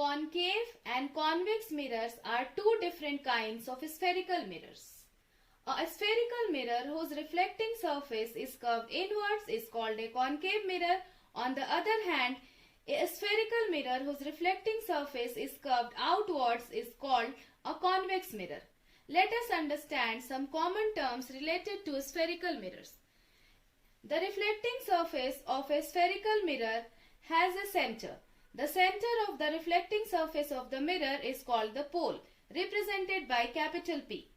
Concave and convex mirrors are two different kinds of spherical mirrors. A spherical mirror whose reflecting surface is curved inwards is called a concave mirror. On the other hand, a spherical mirror whose reflecting surface is curved outwards is called a convex mirror. Let us understand some common terms related to spherical mirrors. The reflecting surface of a spherical mirror has a center. The center of the reflecting surface of the mirror is called the pole, represented by capital P.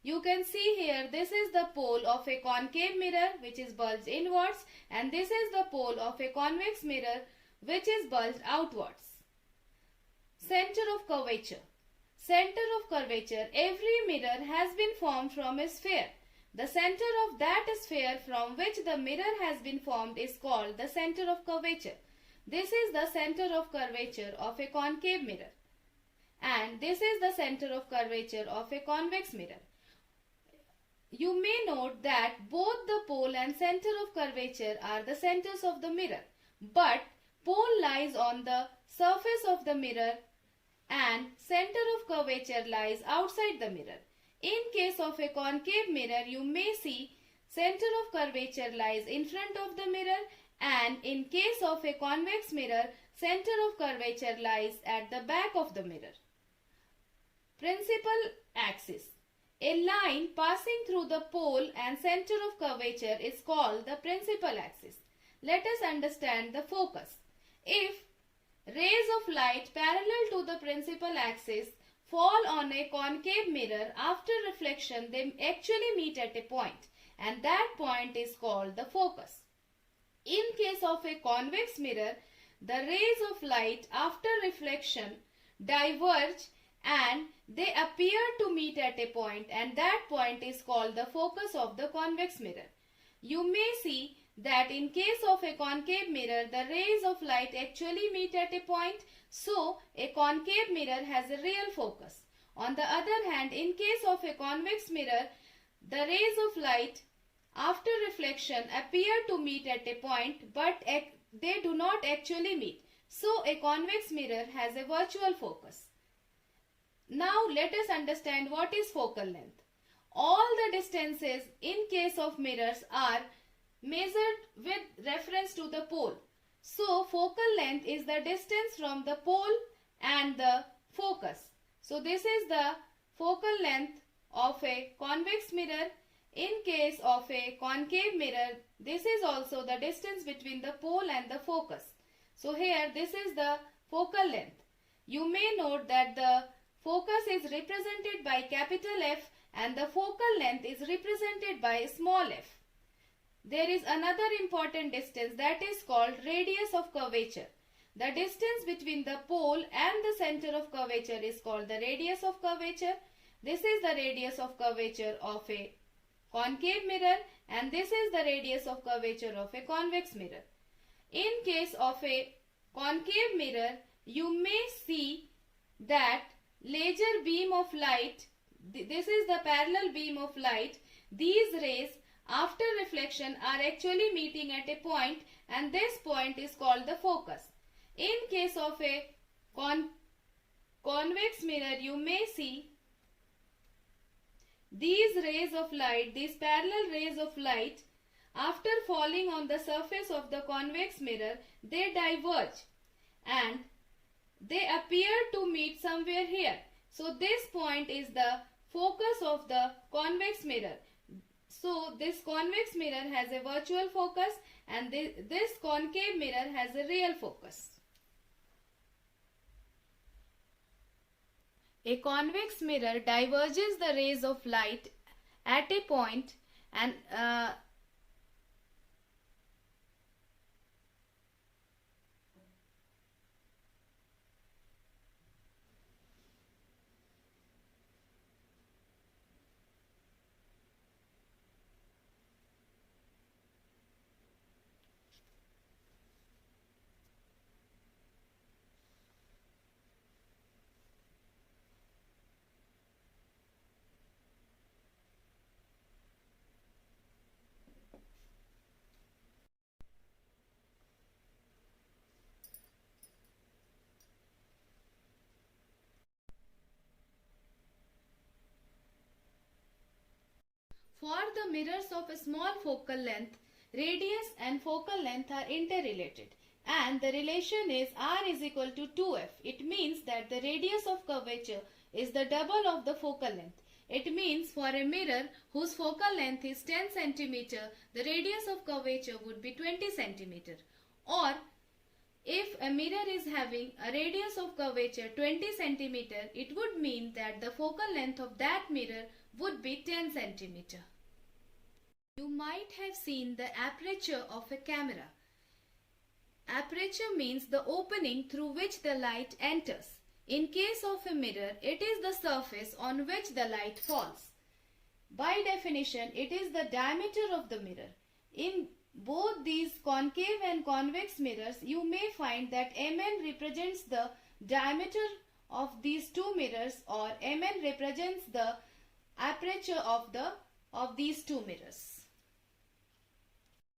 You can see here, this is the pole of a concave mirror which is bulged inwards, and this is the pole of a convex mirror which is bulged outwards. Center of curvature. Center of curvature. Every mirror has been formed from a sphere. The center of that sphere from which the mirror has been formed is called the center of curvature. This is the center of curvature of a concave mirror, and this is the center of curvature of a convex mirror. You may note that both the pole and center of curvature are the centers of the mirror, but pole lies on the surface of the mirror and center of curvature lies outside the mirror. In case of a concave mirror, you may see center of curvature lies in front of the mirror, and in case of a convex mirror, center of curvature lies at the back of the mirror. Principal axis. A line passing through the pole and center of curvature is called the principal axis. Let us understand the focus. If rays of light parallel to the principal axis fall on a concave mirror, after reflection they actually meet at a point, and that point is called the focus. In case of a convex mirror, the rays of light after reflection diverge and they appear to meet at a point, and that point is called the focus of the convex mirror. You may see that in case of a concave mirror, the rays of light actually meet at a point, so a concave mirror has a real focus. On the other hand, in case of a convex mirror, the rays of light after reflection appear to meet at a point, but they do not actually meet. So a convex mirror has a virtual focus. Now let us understand what is focal length. All the distances in case of mirrors are measured with reference to the pole. So focal length is the distance from the pole and the focus. So this is the focal length of a convex mirror. In case of a concave mirror, this is also the distance between the pole and the focus. So here this is the focal length. You may note that the focus is represented by capital F and the focal length is represented by small f. There is another important distance, that is called radius of curvature. The distance between the pole and the center of curvature is called the radius of curvature. This is the radius of curvature of a concave mirror, and this is the radius of curvature of a convex mirror. In case of a concave mirror, you may see that laser beam of light, this is the parallel beam of light, these rays after reflection are actually meeting at a point, and this point is called the focus. In case of a convex mirror, you may see these rays of light, these parallel rays of light, after falling on the surface of the convex mirror, they diverge and they appear to meet somewhere here. So this point is the focus of the convex mirror. So this convex mirror has a virtual focus, and this concave mirror has a real focus. A convex mirror diverges the rays of light at a point, and the mirrors of a small focal length, radius and focal length are interrelated, and the relation is r is equal to 2f. It means that the radius of curvature is the double of the focal length. It means for a mirror whose focal length is 10 cm, the radius of curvature would be 20 cm. Or if a mirror is having a radius of curvature 20 cm, it would mean that the focal length of that mirror would be 10 cm. You might have seen the aperture of a camera. Aperture means the opening through which the light enters. In case of a mirror, it is the surface on which the light falls. By definition, it is the diameter of the mirror. In both these concave and convex mirrors, you may find that Mn represents the diameter of these two mirrors, or Mn represents the aperture of these two mirrors.